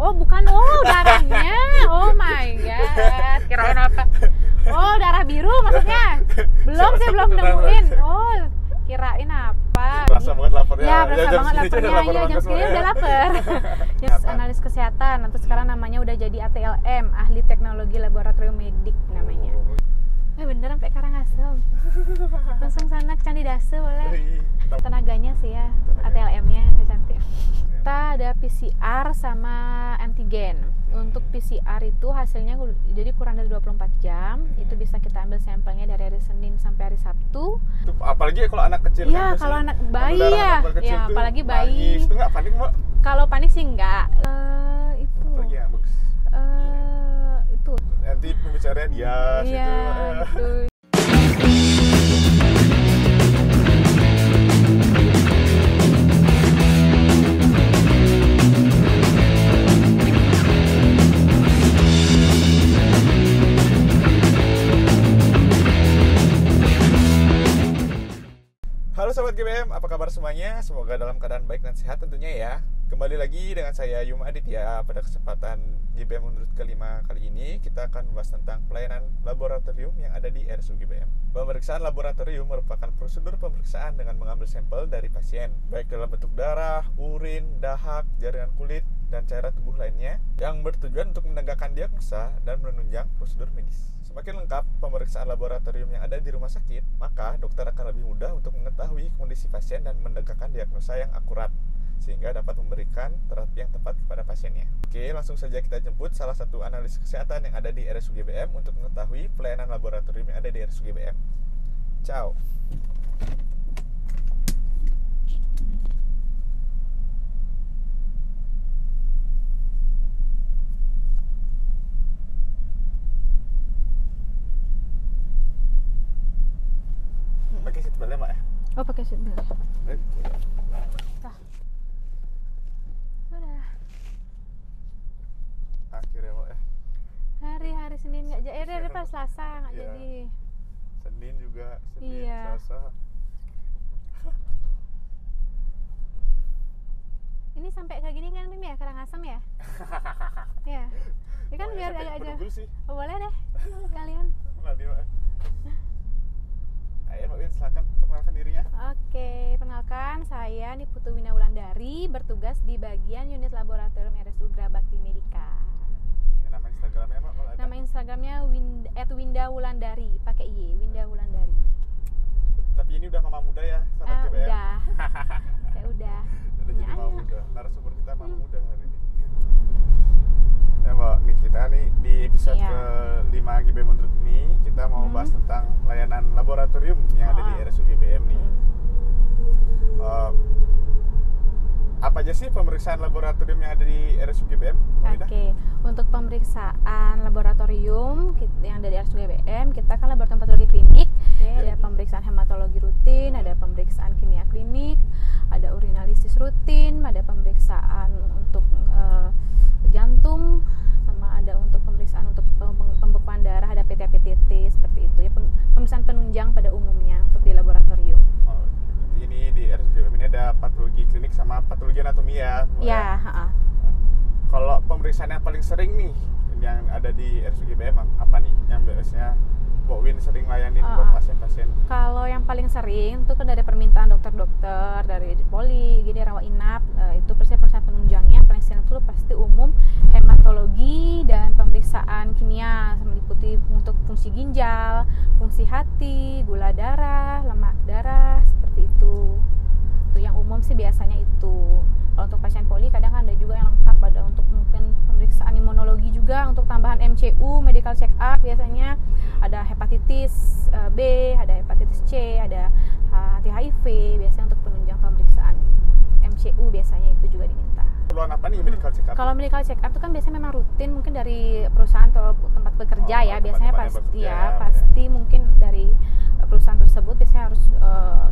Oh bukan, oh darahnya. Oh my god, kirain apa? Oh darah biru maksudnya. Belum sih, belum nemuin. Oh kirain apa? Berasa banget laparnya. Ya berasa jam banget segini laparnya. aja lapar Iya banget jam segini semua, udah ya. lapar. Yes, analis kesehatan. Atau sekarang namanya udah jadi ATLM, ahli teknologi laboratorium medik namanya. Bener sampai Karangasem. Langsung sana ke Candi Dase boleh. Tenaganya sih ya, ATLM-nya cantik. Kita ada PCR sama antigen. Untuk PCR itu hasilnya jadi kurang dari 24 jam. Itu bisa kita ambil sampelnya dari hari Senin sampai hari Sabtu. Apalagi kalau anak kecil Iya, kan kalau biasanya anak bayi darah ya. anak kecil Ya, tuh apalagi bayi. nangis. Itu nggak panik, Mbak? Kalau panik sih enggak. Itu. Apalagi ya, bagus. Itu. Nanti pembicaranya dia Iya, gitu. Halo Sobat GBM, apa kabar semuanya? Semoga dalam keadaan baik dan sehat tentunya ya. Kembali lagi dengan saya Yuma Aditya. Pada kesempatan GBM menurut kelima kali ini, kita akan membahas tentang pelayanan laboratorium yang ada di RSU GBM. Pemeriksaan laboratorium merupakan prosedur pemeriksaan dengan mengambil sampel dari pasien, baik dalam bentuk darah, urin, dahak, jaringan kulit, dan cairan tubuh lainnya, yang bertujuan untuk menegakkan diagnosa dan menunjang prosedur medis. Semakin lengkap pemeriksaan laboratorium yang ada di rumah sakit, maka dokter akan lebih mudah untuk mengetahui kondisi pasien dan menegakkan diagnosa yang akurat, sehingga dapat memberikan terapi yang tepat kepada pasiennya. Oke, langsung saja kita jemput salah satu analis kesehatan yang ada di RSU GBM untuk mengetahui pelayanan laboratorium yang ada di RSU GBM. Ciao. Pakai seatbeltnya, Mbak ya? Oh, pakai seatbelt. Baik. Dah. Sudah. Akhirnya, Mbak ya. Hari Senin nggak jadi, hari pas Selasa nggak Iya. jadi. Senin juga, Senin, Iya. Selasa. Ini sampai kayak gini kan Mim ya, Karangasem ya? Iya. Ini kan biar agak aja. Sih. Oh, boleh deh. Sekalian. Nanti, Mbak. Ayo, Mbak Win, silakan perkenalkan dirinya. Oke, perkenalkan saya Niputu Wina Wulandari, bertugas di bagian unit laboratorium RSU Grabakti Medika. Ya, nama Instagramnya, Mbak, kalau ada? Nama Instagramnya @winda Wulandari, pakai Y, Winda Wulandari. Tapi ini udah mama muda ya, sahabat GBM? Udah. Saya udah. Udah jadi Punya mama anak. muda. Narasumber kita mama muda hari ini. Ya, Mbak, nih kita nih di episode Iya. ke-5 GBM Menurut ini kita mau bahas tentang layanan laboratorium yang ada di RSU GBM nih. Apa aja sih pemeriksaan laboratorium yang ada di RSU GBM? Oke, untuk pemeriksaan laboratorium yang dari RSU GBM, kita kan laboratorium patologi klinik. Ada pemeriksaan hematologi rutin, ada pemeriksaan kimia klinik, ada urinalisis rutin, ada pemeriksaan untuk jantung, sama ada untuk pemeriksaan untuk pembekuan darah, ada PT-PTT seperti itu ya, pemeriksaan penunjang pada umumnya untuk di laboratorium. Oh, ini di RSU GBM ini ada patologi klinik sama patologi anatomi ya? Mbak, Ya, ya? Kalau pemeriksaan yang paling sering nih yang ada di RSU GBM apa nih yang biasanya Mbak Win sering layanin buat pasien-pasien? Kalau yang paling sering itu kan dari permintaan dokter-dokter dari poli, gini rawat inap, itu pemeriksaan penunjangnya paling sering itu pasti umum hematologi dan pemeriksaan kimia meliputi untuk fungsi ginjal, fungsi hati, gula darah, lemak darah, seperti itu. Itu yang umum sih biasanya itu. Kalau untuk pasien poli kadang ada juga yang lengkap, ada untuk mungkin pemeriksaan imunologi juga untuk tambahan MCU, medical check up biasanya ada hepatitis B, ada hepatitis C, ada anti HIV, biasanya untuk penunjang pemeriksaan MCU biasanya itu juga diminta. Keperluan apa nih medical check up? Kalau medical check up itu kan biasanya memang rutin mungkin dari perusahaan atau tempat bekerja ya, biasanya pasti ya, pasti mungkin dari perusahaan tersebut biasanya harus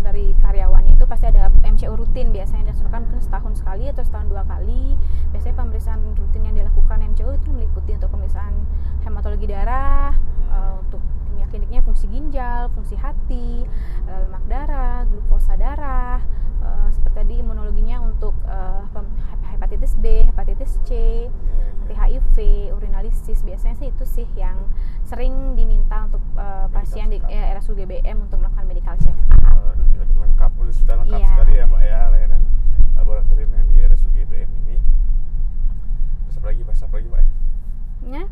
dari karyawannya itu pasti ada MCU rutin biasanya dilakukan mungkin setahun sekali atau setahun 2 kali. Biasanya pemeriksaan rutin yang dilakukan MCU itu meliputi untuk pemeriksaan hematologi darah, untuk kimia kliniknya fungsi ginjal, fungsi hati, lemak darah, glukosa darah, seperti tadi imunologinya untuk hepatitis B, hepatitis C, HIV, urinalisis, biasanya sih itu sih yang sering diminta untuk pasien di RSUD GBM untuk melakukan medical check up. Lengkap, sudah lengkap Iya. sekali ya Mbak ya layanan laboratorium yang di RSUD GBM ini. Bahasa apa lagi Mbak ya? Ya,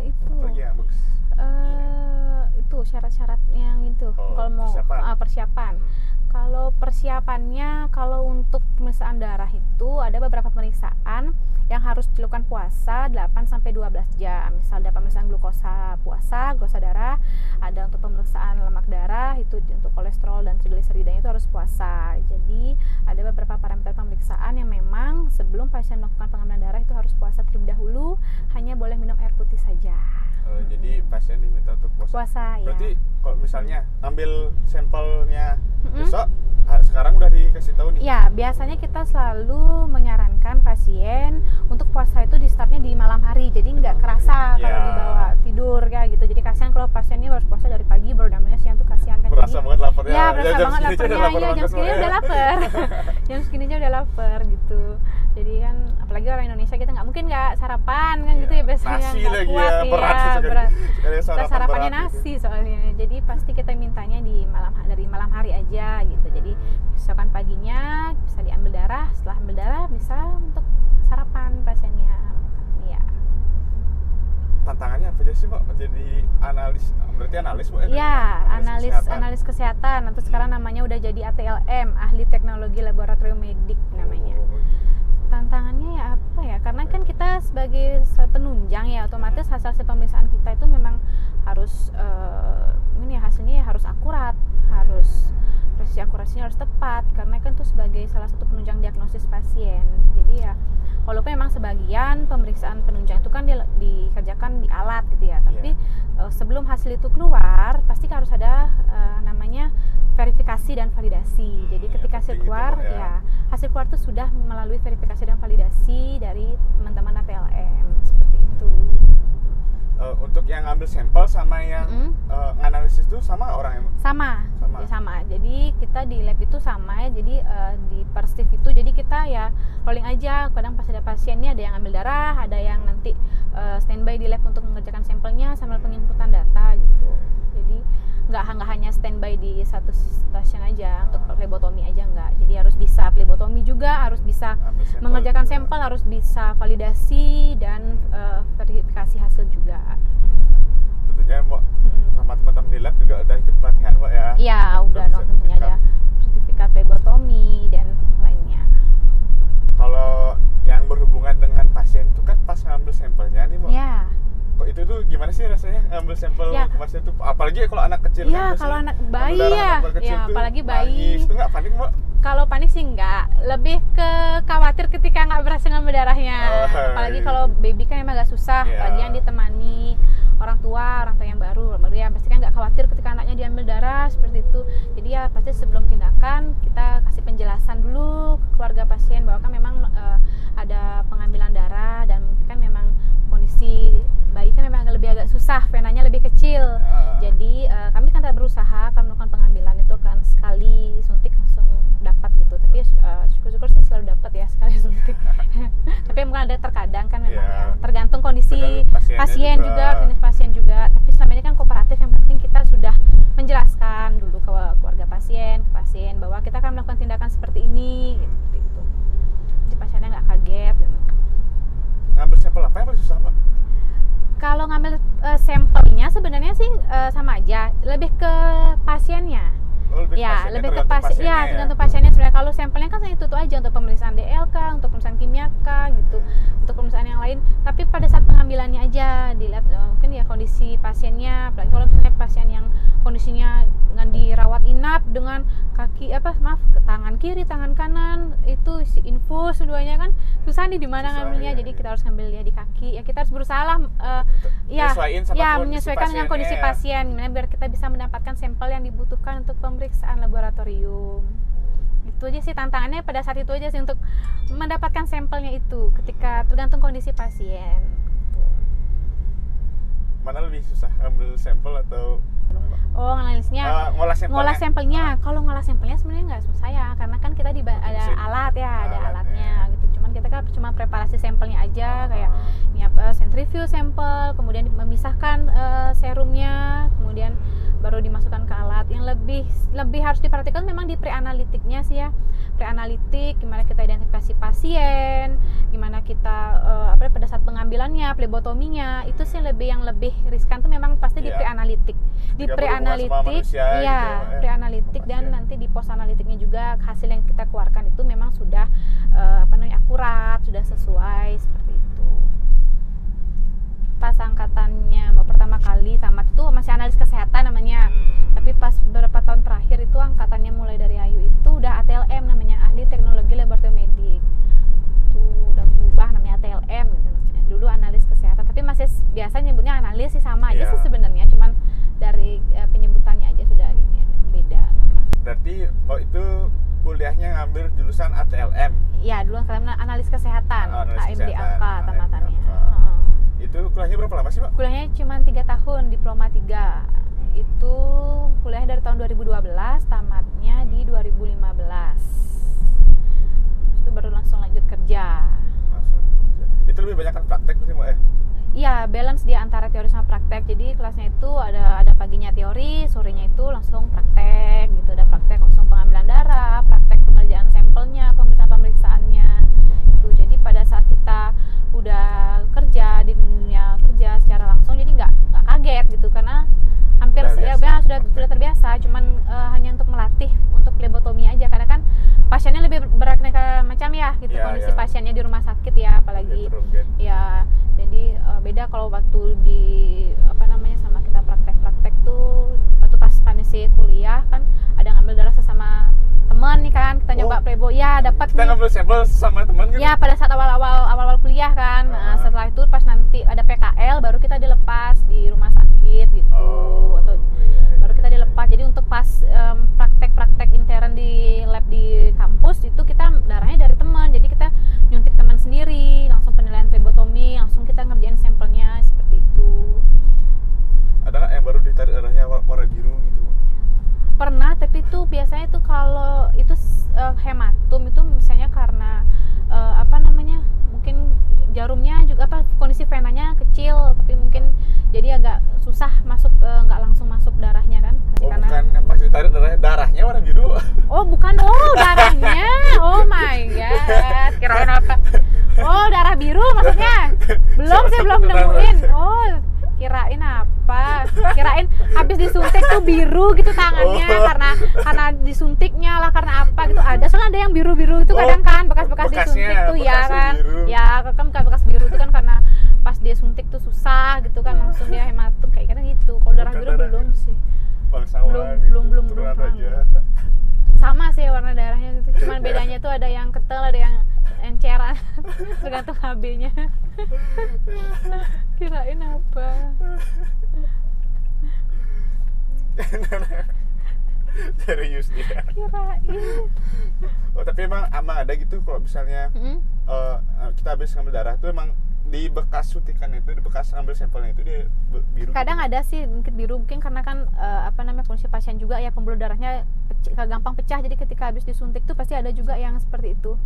itu. Apa lagi yang bagus? Itu syarat-syarat yang itu kalau mau persiapan. Kalau persiapannya, kalau untuk pemeriksaan darah itu ada beberapa pemeriksaan yang harus dilakukan puasa 8-12 jam. Misal ada pemeriksaan glukosa darah, ada untuk pemeriksaan lemak darah, itu untuk kolesterol dan trigliseridanya itu harus puasa. Jadi ada beberapa parameter pemeriksaan yang memang sebelum pasien melakukan pengambilan darah itu harus puasa terlebih dahulu, hanya boleh minum air putih saja. Jadi pasien diminta untuk puasa. Berarti kalau misalnya ambil sampelnya besok, sekarang udah dikasih tahu nih? Ya, biasanya kita selalu menyarankan pasien untuk puasa itu di startnya di malam hari, jadi nggak kerasa kalau dibawa tidur kayak gitu. Jadi kasihan kalau pasien ini harus puasa dari pagi baru namanya siang tuh kasihan kan. Berasa banget laparnya. Ya, berasa banget laparnya. Iya, jam segini udah lapar. Jam segini udah lapar gitu. Jadi kan apalagi orang Indonesia kita nggak mungkin nggak sarapan kan gitu ya biasanya. Nasi nggak lagi kuat, berat. Sarapannya nasi gitu. Soalnya. Jadi pasti kita mintanya dari malam hari aja gitu. Jadi besokan paginya bisa diambil darah, setelah ambil darah bisa untuk sarapan pasiennya. Iya. Tantangannya apa aja sih Mbak? Jadi berarti analis Mbak? Iya, analis kesehatan. Atau sekarang namanya udah jadi ATLM, Ahli Teknologi Laboratorium Medik namanya. Tantangannya ya apa ya? Karena kan kita sebagai penunjang ya, otomatis hasil pemeriksaan kita itu memang harus hasilnya harus akurat, harus presisi akurasinya harus tepat, karena kan itu sebagai salah satu penunjang diagnosis pasien. Jadi ya walaupun memang sebagian pemeriksaan penunjang itu kan dikerjakan di alat gitu ya, tapi sebelum hasil itu keluar pasti harus ada namanya verifikasi dan validasi. Jadi ketika hasil keluar hasil keluar itu sudah melalui verifikasi dan validasi dari teman-teman ATLM seperti itu. Untuk yang ngambil sampel sama yang nganalisis itu sama orang yang sama. Jadi kita di lab itu sama ya. Jadi di Perstif itu jadi kita ya rolling aja. Kadang pas ada pasien ini ada yang ambil darah, ada yang nanti standby di lab untuk mengerjakan sampelnya sambil penginputan data gitu. Jadi nggak hanya standby di satu stasiun aja untuk plebotomi aja enggak. Jadi harus bisa plebotomi juga, harus bisa mengerjakan sampel, harus bisa validasi dan verifikasi hasil juga. Tentunya Mbak sama teman-teman di lab juga udah ikut pelatihan Mbak ya? Iya, udah dong, tentunya ada sertifikat plebotomi dan lainnya. Kalau yang berhubungan dengan pasien itu kan pas ngambil sampelnya nih Mbak? Iya. Kok itu tuh gimana sih rasanya ngambil sampel ke pasien itu? Apalagi kalau anak kecil kan? Iya, kalau anak bayi ya. Iya, apalagi bayi. Itu nggak panik Mbak? Kalau panik sih enggak, lebih ke khawatir ketika nggak berhasil ngambil darahnya. Apalagi kalau baby kan emang agak susah, apalagi yang ditemani orang tua yang baru ya pasti kan nggak khawatir ketika anaknya diambil darah seperti itu. Jadi ya pasti sebelum tindakan kita kasih penjelasan dulu ke keluarga pasien bahwa kan memang ada pengambilan darah dan mungkin kan memang kondisi bayi kan memang lebih agak susah, venanya lebih kecil. Jadi kami kan tak berusaha akan melakukan pengambilan itu kan sekali suntik langsung dapat gitu. Tapi syukur-syukur sih selalu dapat ya sekali suntik. Tapi mungkin ada terkadang kan memang tergantung kondisi pasien juga, klinis pasien juga. Tapi selama ini kan kooperatif, yang penting kita sudah menjelaskan dulu ke keluarga pasien, bahwa kita akan melakukan tindakan seperti ini gitu. Jadi pasiennya nggak kaget. Ngambil sampel apa yang paling susah Mbak? Kalau ngambil sampelnya sebenarnya sih sama aja, lebih ke pasiennya. Lebih ke pasien. Ya, tergantung pasiennya sebenarnya. Kalau sampelnya kan itu aja untuk pemeriksaan DLK, untuk pemeriksaan kimia gitu, untuk pemeriksaan yang lain. Tapi pada saat pengambilannya aja di lab mungkin ya kondisi pasiennya, apalagi kalau misalnya pasien yang kondisinya dengan dirawat inap dengan tangan kiri, tangan kanan itu infus keduanya kan susah nih di mana ngambilnya. Jadi kita harus ngambil ya di kaki. Ya kita harus berusaha lah menyesuaikan dengan kondisi pasien biar kita bisa mendapatkan sampel yang dibutuhkan untuk pemeriksaan laboratorium. Itu aja sih tantangannya pada saat itu aja sih untuk mendapatkan sampelnya itu ketika tergantung kondisi pasien. Mana lebih susah, ngambil sampel atau analisnya? Ngolah sampelnya. Kalau ngolah sampelnya sebenarnya nggak susah ya, karena kan kita ada alat ya, ada alatnya gitu. Cuman kita kan cuma preparasi sampelnya aja, kayak centrifuge sampel, kemudian memisahkan serumnya, kemudian baru dimasukkan ke alat. Yang lebih harus diperhatikan memang di pre-analitiknya sih ya, pre-analitik, gimana kita identifikasi pasien, gimana kita pada saat pengambilannya, plebotominya, itu sih yang lebih riskan tuh memang pasti di pre-analitik. Di pre-analitik, iya, pre-analitik dan nanti di post-analitiknya juga hasil yang kita keluarkan itu memang sudah akurat, sudah sesuai seperti itu. Pas angkatannya pertama kali tamat itu masih analis kesehatan namanya, tapi pas beberapa tahun terakhir itu angkatannya mulai dari Ayu itu udah ATLM namanya, ahli teknologi laboratorium medik. Tuh udah berubah namanya ATLM gitu. Dulu analis kesehatan, tapi masih biasa nyebutnya analis sih, sama aja sih sebenarnya, cuman dari penyebutannya aja sudah gini beda nama. Berarti itu kuliahnya ngambil jurusan ATLM? Iya, dulu analis kesehatan, AMD angka tamatannya. Itu kuliahnya berapa lama sih, Mbak? Kuliahnya cuma 3 tahun, diploma 3. Itu kuliahnya dari tahun 2012, tamatnya di 2015. Terus itu baru langsung lanjut kerja. Itu lebih banyak kan praktek sih, Mbak? Iya, balance dia antara teori sama praktek. Jadi kelasnya itu ada paginya teori, sorenya itu langsung praktek gitu. Ada praktek langsung pengambilan darah, praktek pengerjaan sampelnya, pemeriksaannya. Gitu. Jadi pada saat kita udah kerja di dunia kerja secara langsung, jadi nggak kaget gitu, karena hampir sudah terbiasa. Cuman hanya untuk melatih untuk plebotomi aja, karena kan pasiennya lebih beraneka macam ya gitu, kondisi pasiennya di rumah sakit ya, apalagi ya. Jadi beda kalau waktu di sama kita praktek tuh, waktu pas panisi kuliah kan ada ngambil darah sesama teman nih kan, kita nyoba plebo ya, dapat kita ngambil sampel sama teman gitu ya pada saat awal kuliah kan. Setelah itu pas nanti ada PKL baru kita dilepas di rumah sakit gitu, atau baru kita dilepas. Jadi untuk pas praktek intern di lab di kampus itu kita darahnya dari teman, jadi kita nyuntik teman sendiri, langsung penilaian plebotomi, langsung kita ngerjain sampelnya seperti itu. Ada nggak yang baru ditarik darahnya warna biru gitu? Pernah, tapi itu biasanya itu kalau itu hematum itu misalnya karena mungkin jarumnya juga kondisi venanya kecil, tapi mungkin jadi agak susah masuk, nggak langsung masuk darahnya kan. Karena bukan pas ditarik darahnya warna biru. Oh bukan, darahnya, oh my god, kirain apa? Oh darah biru maksudnya? Belum nemuin. Oh kirain apa? Kirain habis disuntik tuh biru gitu tangannya, karena disuntiknya lah, karena apa gitu. Soalnya ada yang biru-biru itu kadang kan bekas-bekas disuntik tuh ya kan. Biru. Ya kan bekas biru itu kan karena pas dia suntik tuh susah gitu kan, langsung dia hematum kayak gitu. Kalau darah biru belum sih. Belum sama sih warna darahnya gitu. Cuman bedanya tuh ada yang ketel, ada yang enceran, tergantung HB-nya. Kirain apa? Serius dia. Kirain. Oh tapi emang ada gitu kalau misalnya kita habis ngambil darah tuh emang di bekas suntikan itu, di bekas ambil sampelnya itu dia biru. Kadang ada sih mungkin biru, mungkin karena kan kondisi pasien juga ya, pembuluh darahnya gampang pecah, jadi ketika habis disuntik tuh pasti ada juga yang seperti itu,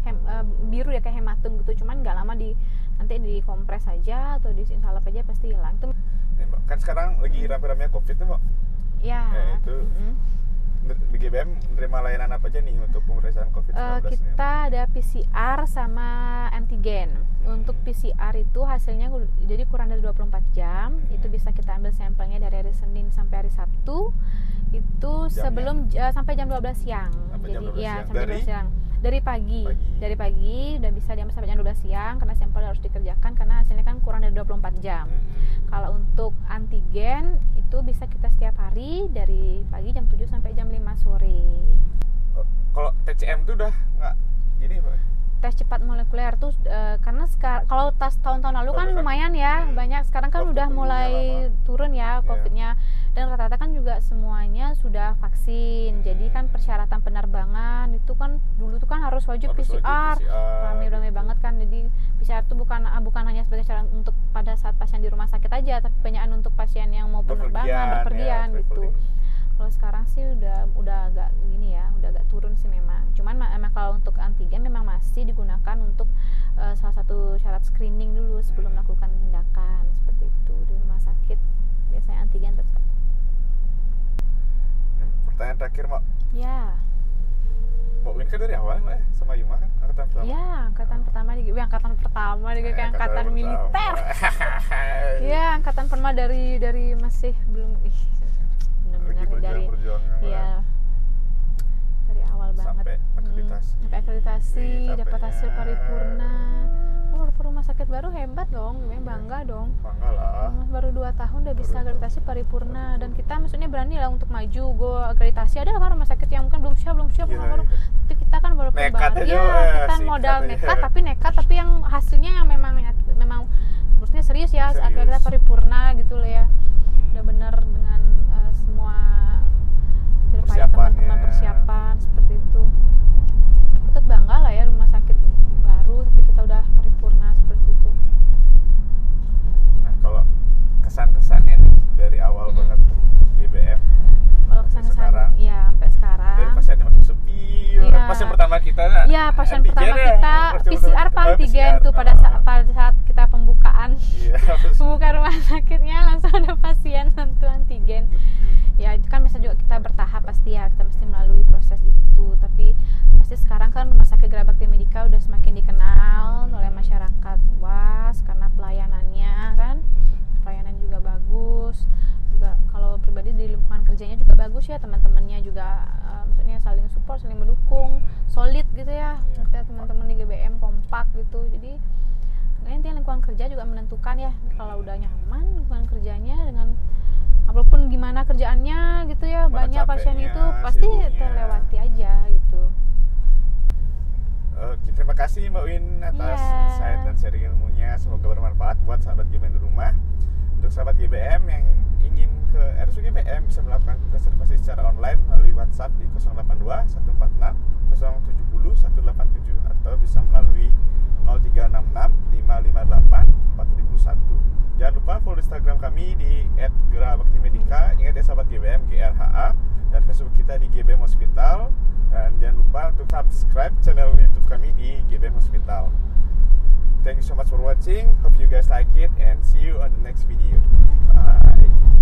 biru ya kayak hematum gitu. Cuman nggak lama nanti dikompres aja atau disalep aja pasti hilang. Itu kan sekarang lagi rame-ramenya COVID tuh, Mbak. Ya. Itu di GBM menerima layanan apa aja nih untuk pemeriksaan COVID-19? Kita ada PCR sama antigen. Untuk PCR itu hasilnya jadi kurang dari 24 jam. Itu bisa kita ambil sampelnya dari hari Senin sampai hari Sabtu. Itu sampai jam 12 siang. Sampai jam 12 siang. Dari pagi udah bisa diambil sampai jam 12 siang, karena sampel harus dikerjakan karena hasilnya kan kurang dari 24 jam. Kalau untuk antigen itu bisa kita setiap hari dari pagi jam 7 sampai jam 5 sore. Kalau TCM itu udah nggak gini, Pak? Tes cepat molekuler tuh karena kalau tahun-tahun lalu kan lumayan ya, banyak. Sekarang kan udah mulai turun ya COVID-nya. Dan rata-rata kan juga semuanya sudah vaksin. Jadi kan persyaratan penerbangan itu kan dulu tuh kan harus wajib PCR. Rame banget kan. Jadi PCR itu bukan hanya sebagai syarat untuk pada saat pasien di rumah sakit aja, tapi banyakan untuk pasien yang mau penerbangan, berpergian gitu. Kalau sekarang sih udah agak gini ya, udah agak turun sih memang. Cuman emang kalau untuk antigen memang masih digunakan untuk salah satu syarat screening dulu sebelum melakukan tindakan seperti itu di rumah sakit. Biasanya antigen tetap. Pertanyaan terakhir, Mbak. Ya. Mbak Win kan dari awal Mbak ya, sama Yuma kan angkatan pertama. Ya, angkatan pertama juga kayak angkatan militer. Ya, angkatan pertama dari masih belum benar-benar dari ya dari awal banget sampai akreditasi dapat hasil paripurna. Rumah sakit baru hebat dong, bangga dong. Bangga lah. Baru 2 tahun udah bisa akreditasi paripurna dan kita maksudnya berani lah untuk maju. Gue akreditasi ada kan rumah sakit yang mungkin belum siap tapi kita kan baru baru ya kita modal nekat tapi yang hasilnya yang memang maksudnya serius ya akhirnya paripurna gitu loh ya. Udah benar dengan semua teman-teman persiapan seperti itu. Kita bangga lah ya rumah sakit baru tapi kita udah paripurna seperti itu. Nah, kalau kesan-kesannya nih dari awal banget GBM kalau kesan-kesan ya sampai sekarang dari pasiennya masih sepi ya. Pasien pertama kita pasien pertama kita PCR antigen tuh pada saat kita pembukaan membuka rumah sakitnya langsung ada pasien tentu antigen. Ya itu kan biasa juga kita bertahap pasti ya, kita mesti melalui proses itu. Tapi pasti sekarang kan Rumah Sakit Gerabakti Medika udah semakin dikenal oleh masyarakat luas karena pelayanannya kan, pelayanan juga bagus. Juga kalau pribadi di lingkungan kerjanya juga bagus ya, teman-temannya juga maksudnya saling support, saling mendukung, solid gitu ya. Kita teman-teman di GBM kompak gitu. Jadi intinya lingkungan kerja juga menentukan ya, kalau udah nyaman lingkungan kerjanya dengan apapun gimana kerjaannya gitu ya, banyak pasien itu pasti terlewati aja gitu. Oke, terima kasih Mbak Win atas insight dan sharing ilmunya. Semoga bermanfaat buat sahabat GBM di rumah. Untuk sahabat GBM yang ingin ke RSUD GBM bisa melakukan reservasi secara online melalui WhatsApp di 082 146 070 187 atau bisa melalui 0366 558 4001. Jangan lupa follow Instagram kami di @gerabaktimedika. Ingat ya sahabat GBM, GRHA, dan Facebook kita di GBM Hospital. Dan jangan lupa untuk subscribe channel YouTube kami di GBM Hospital. Thank you so much for watching. Hope you guys like it and see you on the next video. Bye.